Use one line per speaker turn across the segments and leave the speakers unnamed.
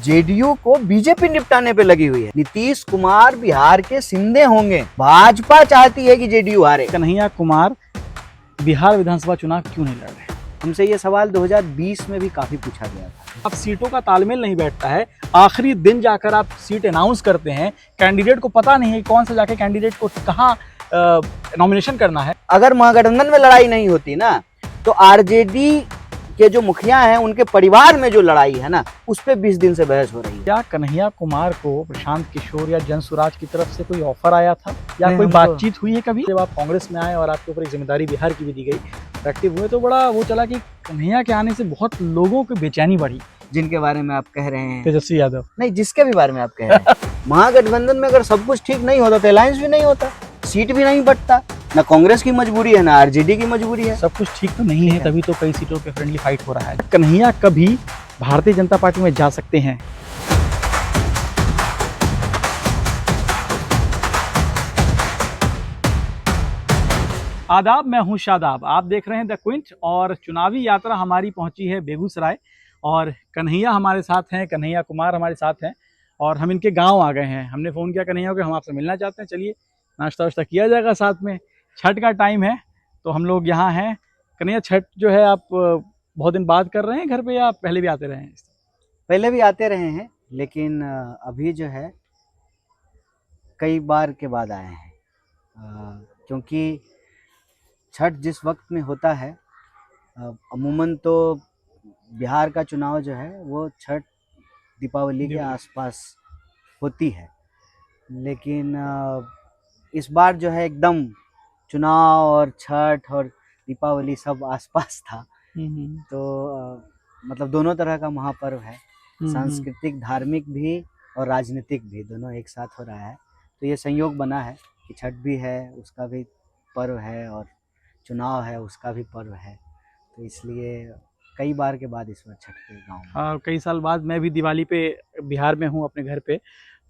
JDU को BJP निपटाने पे लगी हुई है। नीतीश कुमार बिहार के सिंधे होंगे। भाजपा चाहती है कि जेडीयू हारे।
कन्हैया कुमार बिहार विधानसभा चुनाव क्यों नहीं लड़ रहे?
हमसे ये सवाल 2020 में भी काफी पूछा गया था।
अब सीटों का तालमेल नहीं बैठता है। आखिरी दिन जाकर आप सीट अनाउंस करते हैं, कैंडिडेट को पता नहीं है कौन सा जाके कैंडिडेट को कहाँ नॉमिनेशन करना है।
अगर महागठबंधन में लड़ाई नहीं होती ना, तो आरजेडी के जो मुखिया हैं उनके परिवार में जो लड़ाई है ना, उस पे 20 दिन से बहस हो रही है।
क्या कन्हैया कुमार को प्रशांत किशोर या जनसुराज की तरफ से कोई ऑफर आया था या
नहीं,
कोई
हमको-
बातचीत हुई है कभी? जब आप कांग्रेस में आए और आपके ऊपर एक जिम्मेदारी बिहार की भी दी गई, एक्टिव हुए, तो बड़ा वो चला कि कन्हैया के आने से बहुत लोगों की बेचैनी बढ़ी।
जिनके बारे में आप कह रहे हैं,
तेजस्वी यादव
नहीं, जिसके भी बारे में आप कह रहे हैं महागठबंधन में अगर सब कुछ ठीक नहीं होता तो अलायंस भी नहीं होता, सीट भी नहीं बटता। ना कांग्रेस की मजबूरी है, ना आरजेडी की मजबूरी है।
सब कुछ ठीक तो नहीं है, तभी तो कई सीटों पे फ्रेंडली फाइट हो रहा है। कन्हैया कभी भारतीय जनता पार्टी में जा सकते हैं? आदाब, मैं हूं शादाब। आप देख रहे हैं द क्विंट और चुनावी यात्रा हमारी पहुंची है बेगूसराय और कन्हैया हमारे साथ हैं, कन्हैया कुमार हमारे साथ हैं और हम इनके गांव आ गए हैं। हमने फ़ोन किया कन्हैया को, हम आपसे मिलना चाहते हैं, चलिए नाश्ता वाश्ता किया जाएगा साथ में। छठ का टाइम है तो हम लोग यहाँ हैं। कन्हैया, छठ जो है आप बहुत दिन बाद कर रहे हैं घर पे या पहले भी आते रहे हैं?
पहले भी आते रहे हैं, लेकिन अभी जो है कई बार के बाद आए हैं, क्योंकि छठ जिस वक्त में होता है, अमूमन तो बिहार का चुनाव जो है वो छठ दीपावली के आसपास होती है, लेकिन इस बार जो है एकदम चुनाव और छठ और दीपावली सब आसपास था। तो मतलब दोनों तरह का महापर्व है, सांस्कृतिक, धार्मिक भी और राजनीतिक भी, दोनों एक साथ हो रहा है। तो ये संयोग बना है कि छठ भी है, उसका भी पर्व है, और चुनाव है, उसका भी पर्व है। तो इसलिए कई बार के बाद इस बार छठ के गाँव में।
हाँ, कई साल बाद मैं भी दिवाली पे बिहार में हूँ अपने घर पे।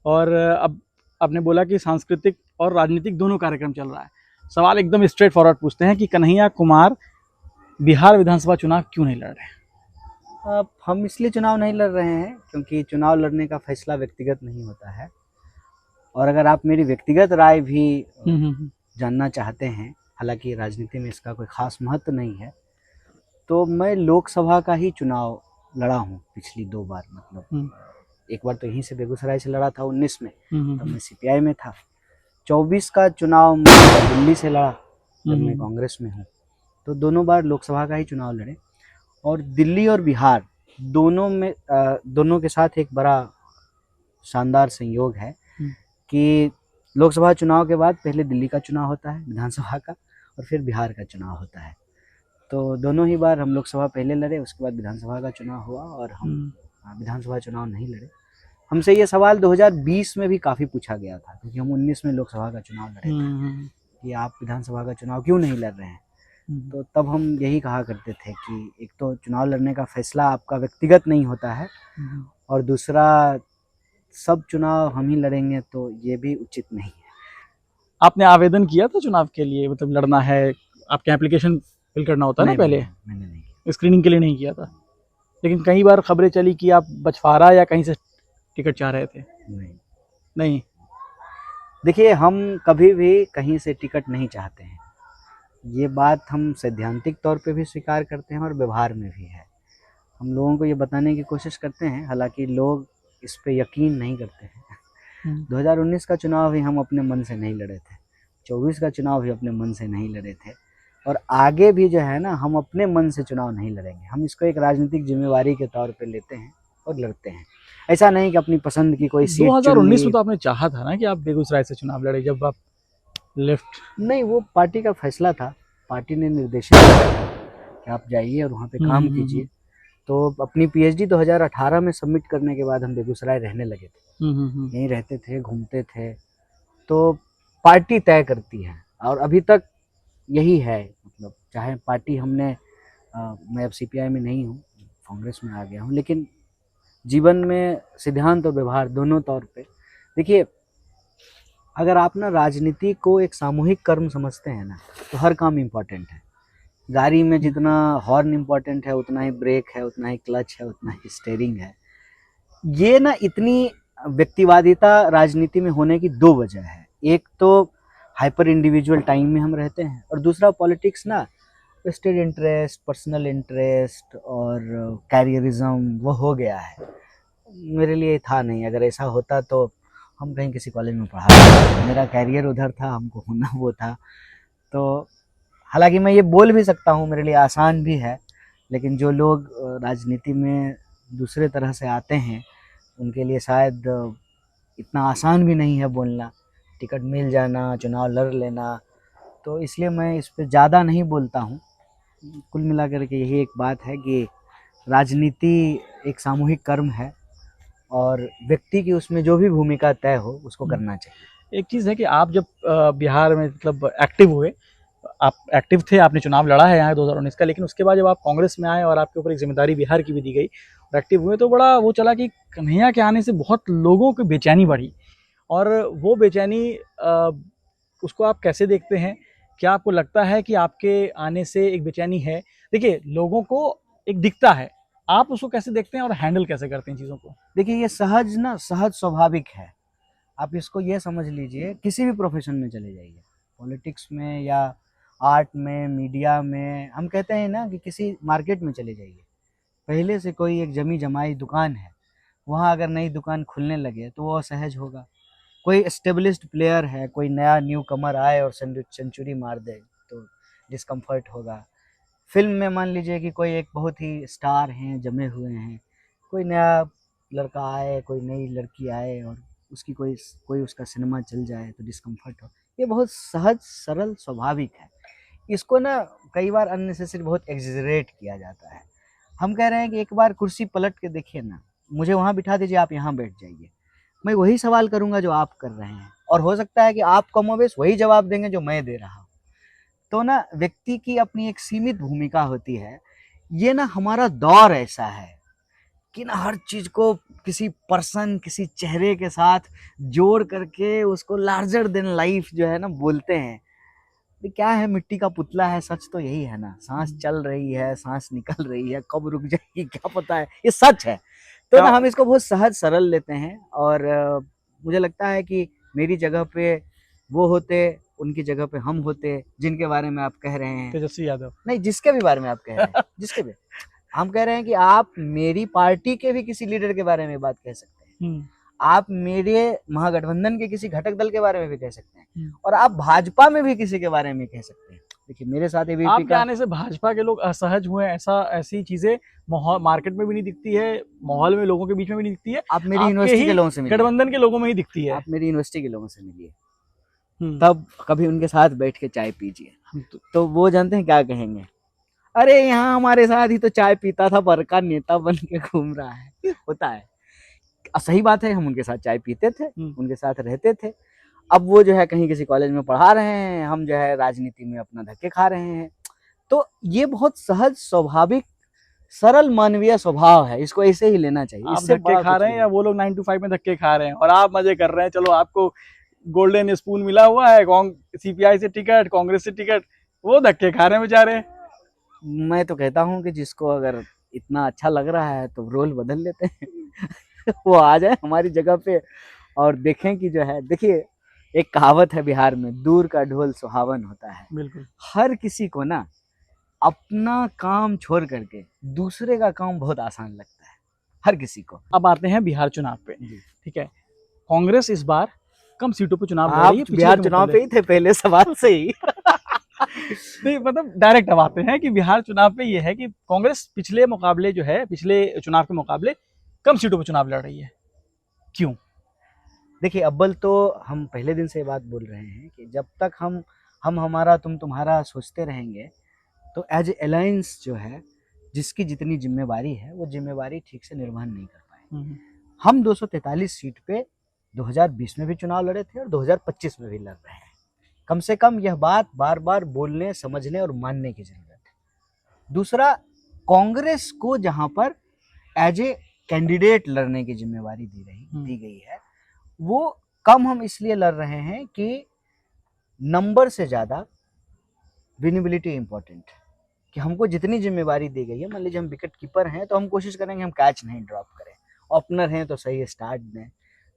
और अब आपने बोला कि सांस्कृतिक और राजनीतिक दोनों कार्यक्रम चल रहा है। सवाल एकदम स्ट्रेट फॉरवर्ड पूछते हैं कि कन्हैया कुमार बिहार विधानसभा चुनाव क्यों नहीं लड़ रहे?
अब हम इसलिए चुनाव नहीं लड़ रहे हैं क्योंकि चुनाव लड़ने का फैसला व्यक्तिगत नहीं होता है। और अगर आप मेरी व्यक्तिगत राय भी जानना चाहते हैं, हालांकि राजनीति में इसका कोई खास महत्व नहीं है, तो मैं लोकसभा का ही चुनाव लड़ा हूँ पिछली 2 बार। मतलब एक बार तो यहीं से बेगूसराय से लड़ा था 19 में, तब मैं सीपीआई में था। 24 का चुनाव मैं दिल्ली से लड़ा जब मैं कांग्रेस में हूँ। तो दोनों बार लोकसभा का ही चुनाव लड़े, और दिल्ली और बिहार दोनों में दोनों के साथ एक बड़ा शानदार संयोग है कि लोकसभा चुनाव के बाद पहले दिल्ली का चुनाव होता है विधानसभा का, और फिर बिहार का चुनाव होता है। तो दोनों ही बार हम लोकसभा पहले लड़े, उसके बाद विधानसभा का चुनाव हुआ, और हम विधानसभा चुनाव नहीं लड़े। हमसे ये सवाल 2020 में भी काफ़ी पूछा गया था, क्योंकि हम 19 में लोकसभा का चुनाव लड़े थे कि आप विधानसभा का चुनाव क्यों नहीं लड़ रहे हैं। तो तब हम यही कहा करते थे कि एक तो चुनाव लड़ने का फैसला आपका व्यक्तिगत नहीं होता है, और दूसरा सब चुनाव हम ही लड़ेंगे तो ये भी उचित नहीं है।
आपने आवेदन किया था चुनाव के लिए? मतलब लड़ना है, आपके एप्लीकेशन फिल करना होता है ना पहले?
मैंने नहीं किया।
स्क्रीनिंग के लिए नहीं किया था, लेकिन कई बार खबरें चली कि आप बछवाड़ा या कहीं से टिकट चाह रहे थे। नहीं,
देखिए, हम कभी भी कहीं से टिकट नहीं चाहते हैं। ये बात हम सैद्धांतिक तौर पे भी स्वीकार करते हैं और व्यवहार में भी है। हम लोगों को ये बताने की कोशिश करते हैं, हालांकि लोग इस पे यकीन नहीं करते हैं। 2019 का चुनाव भी हम अपने मन से नहीं लड़े थे, 24 का चुनाव भी अपने मन से नहीं लड़े थे, और आगे भी जो है ना, हम अपने मन से चुनाव नहीं लड़ेंगे। हम इसको एक राजनीतिक जिम्मेवारी के तौर पे लेते हैं और लड़ते हैं। ऐसा नहीं कि अपनी पसंद की कोई सीट
2019 में तो आपने चाहा था ना कि आप बेगूसराय से चुनाव लड़े, जब आप लेफ्ट।
नहीं, वो पार्टी का फैसला था। पार्टी ने निर्देशित किया कि आप जाइए और वहाँ पे काम कीजिए। तो अपनी पीएचडी 2018 में सबमिट करने के बाद हम बेगूसराय रहने लगे थे। यहीं रहते थे, घूमते थे। तो पार्टी तय करती है, और अभी तक यही है। मतलब चाहे पार्टी हमने मैं अब सीपीआई में नहीं हूँ, कांग्रेस में आ गया हूँ, लेकिन जीवन में सिद्धांत और व्यवहार दोनों तौर पे देखिए, अगर आप ना राजनीति को एक सामूहिक कर्म समझते हैं ना, तो हर काम इम्पोर्टेंट है। गाड़ी में जितना हॉर्न इम्पोर्टेंट है, उतना ही ब्रेक है, उतना ही क्लच है, उतना ही स्टीयरिंग है। ये ना इतनी व्यक्तिवादिता राजनीति में होने की दो वजह है। एक तो हाइपर इंडिविजुअल टाइम में हम रहते हैं, और दूसरा पॉलिटिक्स ना वेस्टेड इंटरेस्ट, पर्सनल इंटरेस्ट और कैरियरिज्म वो हो गया है। मेरे लिए था नहीं, अगर ऐसा होता तो हम कहीं किसी कॉलेज में पढ़ा रहे। मेरा कैरियर उधर था, हमको होना वो था। तो हालांकि मैं ये बोल भी सकता हूँ, मेरे लिए आसान भी है, लेकिन जो लोग राजनीति में दूसरे तरह से आते हैं उनके लिए शायद इतना आसान भी नहीं है बोलना, टिकट मिल जाना, चुनाव लड़ लेना। तो इसलिए मैं इस पे ज़्यादा नहीं बोलता हूँ। कुल मिलाकर के यही एक बात है कि राजनीति एक सामूहिक कर्म है, और व्यक्ति की उसमें जो भी भूमिका तय हो उसको करना चाहिए।
एक चीज़ है कि आप जब बिहार में मतलब एक्टिव हुए, आप एक्टिव थे, आपने चुनाव लड़ा है यहाँ 2019 का, लेकिन उसके बाद जब आप कांग्रेस में आए और आपके ऊपर एक जिम्मेदारी बिहार की भी दी गई और एक्टिव हुए, तो बड़ा वो चला कि कन्हैया के आने से बहुत लोगों की बेचैनी बढ़ी। और वो बेचैनी उसको आप कैसे देखते हैं? क्या आपको लगता है कि आपके आने से एक बेचैनी है? देखिए, लोगों को एक दिखता है, आप उसको कैसे देखते हैं और हैंडल कैसे करते हैं चीज़ों को?
देखिए, ये सहज स्वाभाविक है। आप इसको ये समझ लीजिए, किसी भी प्रोफेशन में चले जाइए, पॉलिटिक्स में या आर्ट में, मीडिया में। हम कहते हैं ना कि किसी मार्केट में चले जाइए, पहले से कोई एक जमी जमाई दुकान है, वहाँ अगर नई दुकान खुलने लगे तो वो असहज होगा। कोई एस्टेब्लिश्ड प्लेयर है, कोई नया न्यू कमर आए और सेंचुरी मार दे तो डिस्कम्फर्ट होगा। फिल्म में मान लीजिए कि कोई एक बहुत ही स्टार हैं, जमे हुए हैं, कोई नया लड़का आए, कोई नई लड़की आए और उसकी कोई कोई उसका सिनेमा चल जाए तो डिस्कम्फर्ट हो। ये बहुत सहज सरल स्वाभाविक है। इसको ना कई बार अननेसेसरी बहुत एग्जैजरेट किया जाता है। हम कह रहे हैं कि एक बार कुर्सी पलट के देखिए ना, मुझे वहाँ बिठा दीजिए, आप यहाँ बैठ जाइए, मैं वही सवाल करूँगा जो आप कर रहे हैं, और हो सकता है कि आप कमोबेश वही जवाब देंगे जो मैं दे रहा हूँ। तो ना व्यक्ति की अपनी एक सीमित भूमिका होती है। ये ना हमारा दौर ऐसा है कि ना हर चीज को किसी पर्सन, किसी चेहरे के साथ जोड़ करके उसको लार्जर देन लाइफ जो है ना बोलते हैं। ये क्या है, मिट्टी का पुतला है। सच तो यही है ना, सांस चल रही है, सांस निकल रही है, कब रुक जाएगी क्या पता है, ये सच है। तो ना हम इसको बहुत सहज सरल लेते हैं, और मुझे लगता है कि मेरी जगह पे वो होते, उनकी जगह पे हम होते, जिनके बारे में आप कह रहे हैं।
तेजस्वी यादव।
नहीं, जिसके भी बारे में आप कह रहे हैं, जिसके भी, हम कह रहे हैं कि आप मेरी पार्टी के भी किसी लीडर के बारे में बात कह सकते हैं, आप मेरे महागठबंधन के किसी घटक दल के बारे में भी कह सकते हैं, और आप भाजपा में भी किसी के बारे में कह सकते हैं। देखिए, मेरे साथ एबीपी
आपके
का
आने से भाजपा के लोग असहज हुए, ऐसी चीजें मार्केट में भी नहीं दिखती है, माहौल में लोगों के बीच में भी नहीं दिखती है।
आप मेरी यूनिवर्सिटी के लोगों से मिलिए,
गठबंधन के लोगों में ही दिखती है।
आप मेरी यूनिवर्सिटी के लोगों से मिलिए, तब कभी उनके साथ बैठ के चाय पीजिए, तो वो जानते हैं क्या कहेंगे, अरे यहाँ हमारे साथ ही तो चाय पीता था, बड़का नेता बन के घूम रहा है। होता है, सही बात है, हम उनके साथ चाय पीते थे, उनके साथ रहते थे। अब वो जो है कहीं किसी कॉलेज में पढ़ा रहे हैं, हम जो है राजनीति में अपना धक्के खा रहे हैं। तो ये बहुत सहज स्वाभाविक सरल मानवीय स्वभाव है, इसको ऐसे ही लेना चाहिए।
आप धक्के खा रहे हैं या वो लोग 9 to 5 में धक्के खा रहे हैं और आप मजे कर रहे हैं? चलो, आपको गोल्डन स्पून मिला हुआ है, सीपीआई से टिकट, कांग्रेस से टिकट, वो धक्के खा रहे हैं बेचारे।
मैं तो कहता हूँ कि जिसको अगर इतना अच्छा लग रहा है तो रोल बदल लेते हैं। वो आ जाए हमारी जगह पे और देखें कि जो है, देखिए एक कहावत है बिहार में, दूर का ढोल सुहावन होता है।
बिल्कुल।
हर किसी को ना अपना काम छोड़ करके दूसरे का काम बहुत आसान लगता है, हर किसी को।
अब आते हैं बिहार चुनाव पे, ठीक है। कांग्रेस इस बार कम सीटों पे चुनाव लड़ रही है।
बिहार चुनाव पे ही थे पहले सवाल से ही।
नहीं, मतलब डायरेक्ट अब आते हैं कि बिहार चुनाव पे ये है कि कांग्रेस पिछले मुकाबले जो है, पिछले चुनाव के मुकाबले कम सीटों पे चुनाव लड़ रही है। क्यों?
देखिए, अव्वल तो हम पहले दिन से ये बात बोल रहे हैं कि जब तक हम हमारा तुम तुम्हारा सोचते रहेंगे तो एज ए अलायंस जो है, जिसकी जितनी जिम्मेवारी है वो जिम्मेवारी ठीक से निर्वहन नहीं कर पाए। हम 243 सीट पे 2020 में भी चुनाव लड़े थे और 2025 में भी लड़ रहे हैं। कम से कम यह बात बार बार बोलने, समझने और मानने की जरूरत है। दूसरा, कांग्रेस को जहां पर एज ए कैंडिडेट लड़ने की जिम्मेवारी दी गई है, वो कम हम इसलिए लड़ रहे हैं कि नंबर से ज्यादा विनेबिलिटी इंपॉर्टेंट, कि हमको जितनी जिम्मेवारी दी गई है, मान लीजिए हम विकेट कीपर हैं तो हम कोशिश करेंगे हम कैच नहीं ड्रॉप करें, ओपनर हैं तो सही स्टार्ट दें।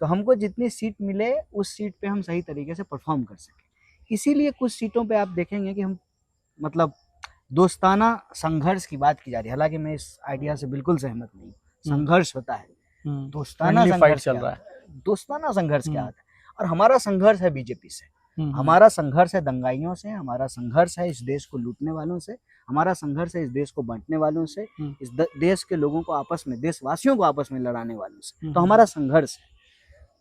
तो हमको जितनी सीट मिले उस सीट पे हम सही तरीके से परफॉर्म कर सकें। इसीलिए कुछ सीटों पे आप देखेंगे कि हम मतलब दोस्ताना संघर्ष की बात की जा रही है, हालांकि मैं इस आइडिया से बिल्कुल सहमत नहीं। संघर्ष होता है, दोस्ताना
Friendly fight
संघर्ष
चल
क्या
रहा है।
होता है? दोस्ताना संघर्ष क्या होता है? और हमारा संघर्ष है बीजेपी से,
हम्म।
हमारा संघर्ष है दंगाइयों से, हमारा संघर्ष है इस देश को लूटने वालों से, हमारा संघर्ष है इस देश को बांटने वालों से, इस देश के लोगों को आपस में, देशवासियों को आपस में लड़ाने वालों से। तो हमारा संघर्ष है।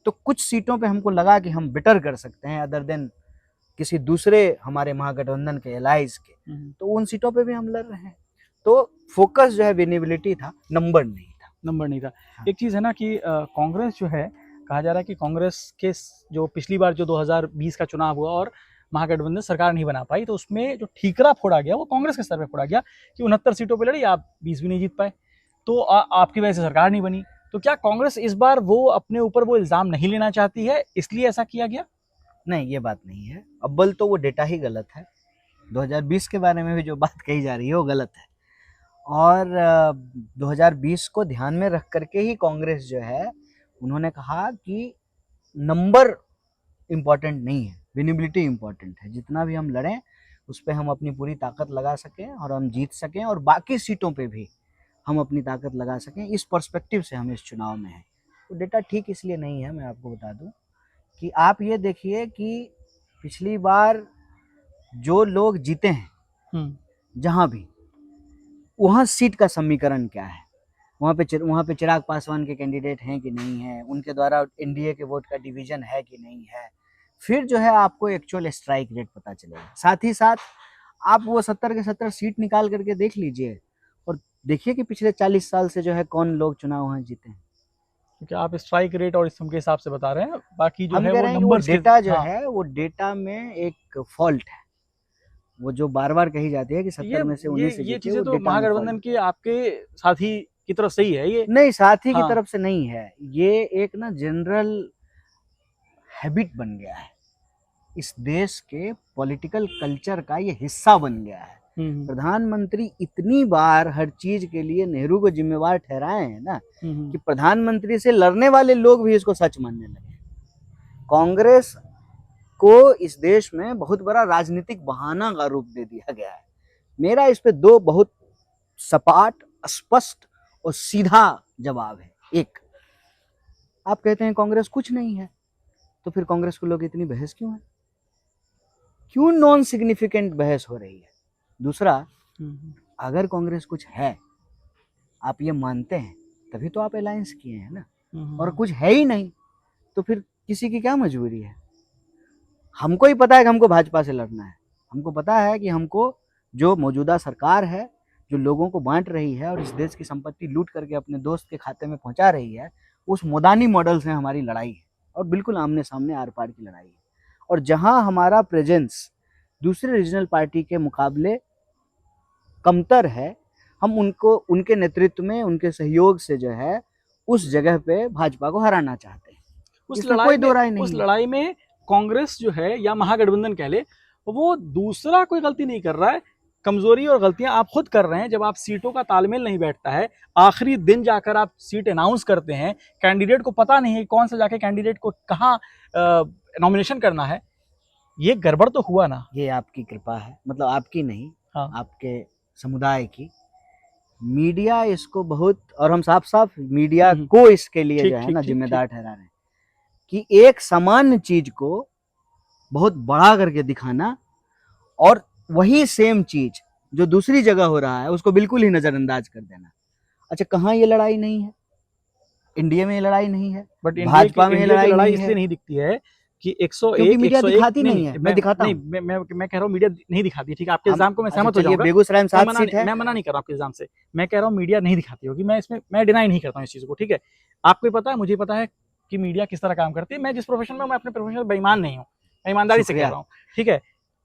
तो कुछ सीटों पे हमको लगा कि हम बेटर कर सकते हैं अदर देन किसी दूसरे हमारे महागठबंधन के एलाइज के, तो उन सीटों पे भी हम लड़ रहे हैं। तो फोकस जो है विनेबिलिटी था, नंबर नहीं था।
हाँ। एक चीज़ है ना कि कांग्रेस जो है, कहा जा रहा है कि कांग्रेस के जो पिछली बार जो 2020 का चुनाव हुआ और महागठबंधन सरकार नहीं बना पाई, तो उसमें जो ठीकरा फोड़ा गया वो कांग्रेस के स्तर पे फोड़ा गया कि 69 सीटों पे लड़ी, आप 20 भी नहीं जीत पाए, तो आपकी वजह से सरकार नहीं बनी। तो क्या कांग्रेस इस बार वो अपने ऊपर वो इल्ज़ाम नहीं लेना चाहती है, इसलिए ऐसा किया गया?
नहीं, ये बात नहीं है। अव्वल तो वो डेटा ही गलत है। 2020 के बारे में भी जो बात कही जा रही है वो गलत है। और 2020 को ध्यान में रख करके ही कांग्रेस जो है उन्होंने कहा कि नंबर इम्पॉर्टेंट नहीं है, विनेबिलिटी इम्पॉर्टेंट है। जितना भी हम लड़ें उस पर हम अपनी पूरी ताकत लगा सकें और हम जीत सकें, और बाकी सीटों पे भी हम अपनी ताकत लगा सकें। इस पर्सपेक्टिव से हम इस चुनाव में हैं। तो डेटा ठीक इसलिए नहीं है, मैं आपको बता दूं कि आप ये देखिए कि पिछली बार जो लोग जीते हैं जहाँ भी, वहाँ सीट का समीकरण क्या है, वहाँ पे चिराग पासवान के कैंडिडेट हैं कि नहीं है, उनके द्वारा एनडीए के वोट का डिवीजन है कि नहीं है। फिर जो है आपको एक्चुअल स्ट्राइक रेट पता चलेगा। साथ ही साथ आप वो 70 के 70 सीट निकाल करके देख लीजिए और देखिए कि पिछले 40 साल से जो है कौन लोग चुनाव वहाँ जीते हैं।
क्योंकि आप स्ट्राइक रेट और इसके हिसाब से बता रहे हैं, बाकी जो
हम
है
कह
वो
रहे हैं कि
नंबर्स के,
डेटा जो
हाँ।
है वो डेटा में एक फॉल्ट है, वो जो बार बार कही जाती है कि 70 में से 19 से
ये
जीते,
चीजें
वो
तो
डेटा में
महागठबंधन
फॉल्ट
के आपके साथी की तरफ से ही है ये।
नहीं, साथी की
हाँ।
तरफ से नहीं है, ये एक ना जनरल हैबिट बन गया है, इस देश के पॉलिटिकल कल्चर का ये हिस्सा बन गया है। प्रधानमंत्री इतनी बार हर चीज के लिए नेहरू को जिम्मेवार ठहराए हैं ना कि प्रधानमंत्री से लड़ने वाले लोग भी इसको सच मानने लगे। कांग्रेस को इस देश में बहुत बड़ा राजनीतिक बहाना का रूप दे दिया गया है। मेरा इस पे दो बहुत सपाट, स्पष्ट और सीधा जवाब है। एक, आप कहते हैं कांग्रेस कुछ नहीं है, तो फिर कांग्रेस को लोग इतनी बहस क्यों है, क्यों नॉन सिग्निफिकेंट बहस हो रही है? दूसरा, अगर कांग्रेस कुछ है, आप ये मानते हैं, तभी तो आप अलायंस किए हैं ना, और कुछ है ही नहीं तो फिर किसी की क्या मजबूरी है? हमको ही पता है कि हमको भाजपा से लड़ना है, हमको पता है कि हमको जो मौजूदा सरकार है, जो लोगों को बांट रही है और इस देश की संपत्ति लूट करके अपने दोस्त के खाते में पहुंचा रही है, उस मोदानी मॉडल से हमारी लड़ाई है और बिल्कुल आमने सामने आर पार की लड़ाई है। और जहां हमारा प्रेजेंस दूसरे रीजनल पार्टी के मुकाबले कमतर है, हम उनको उनके नेतृत्व में, उनके सहयोग से जो है उस जगह पे भाजपा को हराना चाहते हैं।
उस लड़ाई में कांग्रेस जो है या महागठबंधन कह ले, वो दूसरा कोई गलती नहीं कर रहा है। कमजोरी और गलतियां आप खुद कर रहे हैं। जब आप सीटों का तालमेल नहीं बैठता है, आखिरी दिन जाकर आप सीट अनाउंस करते हैं, कैंडिडेट को पता नहीं है कौन सा जाके कैंडिडेट को कहाँ नॉमिनेशन करना है, ये गड़बड़ तो हुआ ना।
ये आपकी कृपा है, मतलब आपकी नहीं,
हाँ।
आपके समुदाय की। मीडिया इसको बहुत, और हम साफ साफ मीडिया को इसके लिए जो है ना जिम्मेदार ठहरा रहे हैं कि एक सामान्य चीज को बहुत बड़ा करके दिखाना और वही सेम चीज जो दूसरी जगह हो रहा है उसको बिल्कुल ही नजरअंदाज कर देना। अच्छा, कहाँ ये लड़ाई नहीं है? इंडिया में ये लड़ाई नहीं है, बट भाजपा में ये लड़ाई
इसलिए नहीं दिखती है कि
101 मीडिया दिखाती नहीं है। मैं दिखाता हूं,
मैं कह रहा हूं मीडिया नहीं दिखाती। ठीक है, आपके इल्जाम को मैं सहमत हो जाऊंगा।
बेगूसराय में 7 सीट है,
मैं मना नहीं कर रहा हूं आपके इल्जाम से। मैं कह रहा हूं मीडिया नहीं दिखाती होगी, मैं इसमें मैं डिनाई नहीं करता हूं इस चीज को। ठीक है, आपको पता है, मुझे पता है कि मीडिया किस तरह काम करती है। मैं जिस प्रोफेशन में, मैं अपने प्रोफेशन में बेईमान नहीं हूँ, मैं ईमानदारी से कह रहा हूँ। ठीक है,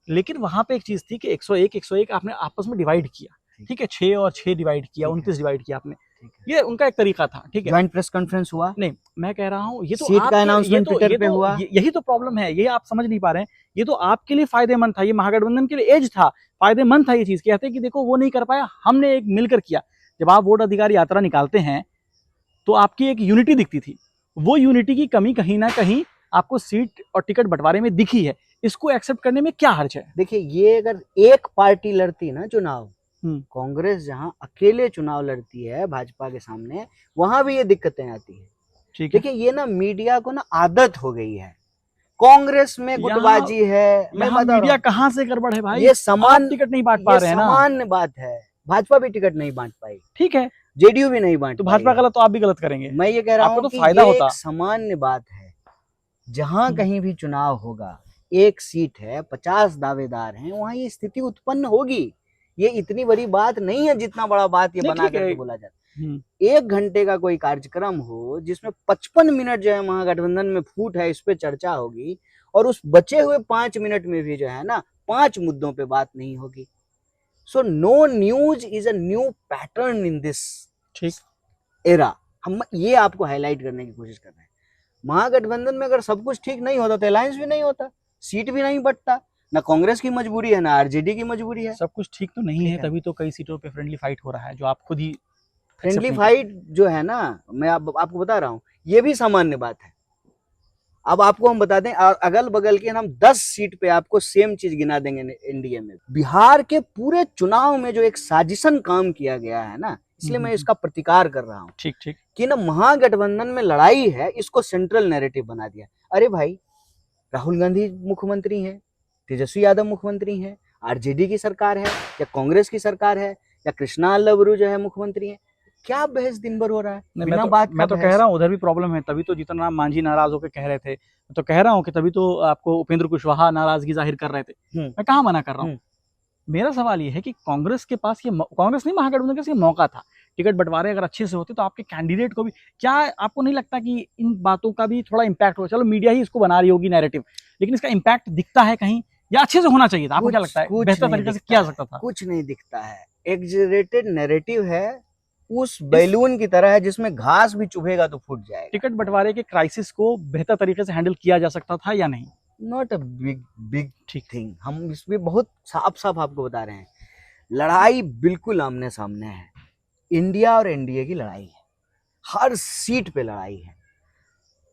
लेकिन वहां पे एक चीज थी कि 101 आपने आपस में डिवाइड किया। ठीक है, 6 और 6 डिवाइड किया, 29 डिवाइड किया आपने, ये उनका एक तरीका था। ठीक है,
ज्वाइंट प्रेस कॉन्फ्रेंस हुआ नहीं,
मैं कह रहा हूँ ये तो
सीट का अनाउंसमेंट ट्विटर पे हुआ।
यही तो प्रॉब्लम है, ये आप समझ नहीं पा रहे हैं। ये तो आपके लिए फायदेमंद था, ये महागठबंधन के लिए एज था, फायदेमंद था ये चीज। कहते हैं कि देखो वो नहीं कर पाया, हमने एक मिलकर किया। जब आप वोट अधिकार यात्रा निकालते हैं तो आपकी एक यूनिटी दिखती थी, वो यूनिटी की कमी कहीं ना कहीं आपको सीट और टिकट बंटवारे में दिखी है। इसको एक्सेप्ट करने में क्या हर्ज है?
देखिए, ये अगर एक पार्टी लड़ती ना चुनाव, कांग्रेस जहां अकेले चुनाव लड़ती है भाजपा के सामने, वहां भी ये दिक्कतें आती है।
ठीक है,
देखिए, ये ना मीडिया को ना आदत हो गई है, कांग्रेस में गुटबाजी है। मैं बता रहा
मीडिया
हूं,
कहाँ से गड़बड़ है भाई?
ये समान
टिकट नहीं बांट पा रहे हैं ना,
सामान्य बात है। भाजपा भी टिकट नहीं बांट पाई,
ठीक है,
जेडीयू भी नहीं बांट
तो
पाई
भाजपा
है।
गलत तो आप भी गलत करेंगे।
मैं ये कह रहा
आपको
हूँ
तो
कि
फायदा
ये
होता।
एक सामान्य बात है। जहां कहीं भी चुनाव होगा, एक सीट है, 50 दावेदार हैं, वहां ये स्थिति उत्पन्न होगी। ये इतनी बड़ी बात नहीं है जितना बड़ा बात ये बना करके बोला जाता है। 1 घंटे का कोई कार्यक्रम हो जिसमें 55 मिनट जो है महागठबंधन में फूट है, इस पे चर्चा होगी, और उस बचे हुए 5 मिनट में भी जो है ना 5 मुद्दों पे बात नहीं होगी। So no news is a new pattern in this era. हम ये आपको हाईलाइट करने की कोशिश कर रहे हैं। महागठबंधन में अगर सब कुछ ठीक नहीं होता तो अलायंस भी नहीं होता, सीट भी नहीं बटता। ना कांग्रेस की मजबूरी है, ना आरजेडी की मजबूरी है।
सब कुछ ठीक तो नहीं है, तभी तो कई सीटों पे फ्रेंडली फाइट हो रहा है, जो आप खुद ही
फ्रेंडली फाइट जो है ना, मैं आपको बता रहा हूँ, ये भी सामान्य बात है। अब आपको हम बता दें, अगल बगल के हम 10 सीट पे आपको सेम चीज गिना देंगे एनडीए में। बिहार के पूरे चुनाव में जो एक साजिशन काम किया गया है ना, इसलिए मैं इसका प्रतिकार कर रहा हूँ।
ठीक ठीक,
कि ना महागठबंधन में लड़ाई है, इसको सेंट्रल नैरेटिव बना दिया। अरे भाई, राहुल गांधी मुख्यमंत्री हैं, तेजस्वी यादव मुख्यमंत्री हैं, आरजेडी की सरकार है या कांग्रेस की सरकार है या कृष्णा लवरू जो है मुख्यमंत्री हैं, क्या बहस दिन भर हो रहा है बिना बात का?
मैं तो कह रहा हूँ उधर भी प्रॉब्लम है, तभी तो जीतन राम मांझी नाराज होकर कह रहे थे। तो कह रहा हूँ कि तभी तो आपको उपेंद्र कुशवाहा नाराजगी जाहिर कर रहे थे। मैं कहाँ मना कर रहा हूँ। मेरा सवाल ये है कि कांग्रेस के पास ये कांग्रेस नहीं, महागठबंधन के मौका था, टिकट बंटवारे अगर अच्छे से होते तो आपके कैंडिडेट को भी, क्या आपको नहीं लगता कि इन बातों का भी थोड़ा इम्पैक्ट हो? चलो मीडिया ही इसको बना रही होगी नैरेटिव, लेकिन इसका इम्पैक्ट दिखता है कहीं, या अच्छे से होना चाहिए था? आपको क्या लगता है बेहतर तरीके से किया जा सकता था?
कुछ नहीं दिखता है, एग्जैजरेटेड नैरेटिव है, उस बैलून की तरह है जिसमें घास भी चुभेगा तो फूट जाएगा।
टिकट बंटवारे के क्राइसिस को बेहतर तरीके से हैंडल किया जा सकता था या नहीं?
Not a big thing. हम इसमें बहुत साफ साफ आपको बता रहे हैं, लड़ाई बिल्कुल आमने सामने है। इंडिया और एनडीए की लड़ाई है, हर सीट पे लड़ाई है।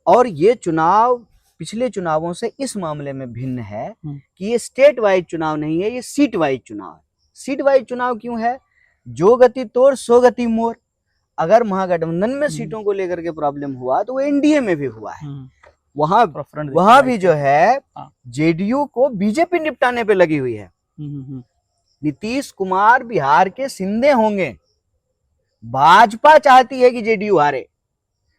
और ये चुनाव पिछले चुनावों से इस मामले में भिन्न है कि ये स्टेट वाइज चुनाव नहीं है, ये सीट वाइज चुनाव है। सीट वाइज चुनाव क्यों है? जो गति तोड़ सो गति मोर। अगर महागठबंधन में सीटों को लेकर के प्रॉब्लम हुआ तो वो एनडीए में भी हुआ है। वहां भी जो है जेडीयू को बीजेपी निपटाने पे लगी हुई है। नीतीश कुमार बिहार के सिंधे होंगे। भाजपा चाहती है कि जेडीयू हारे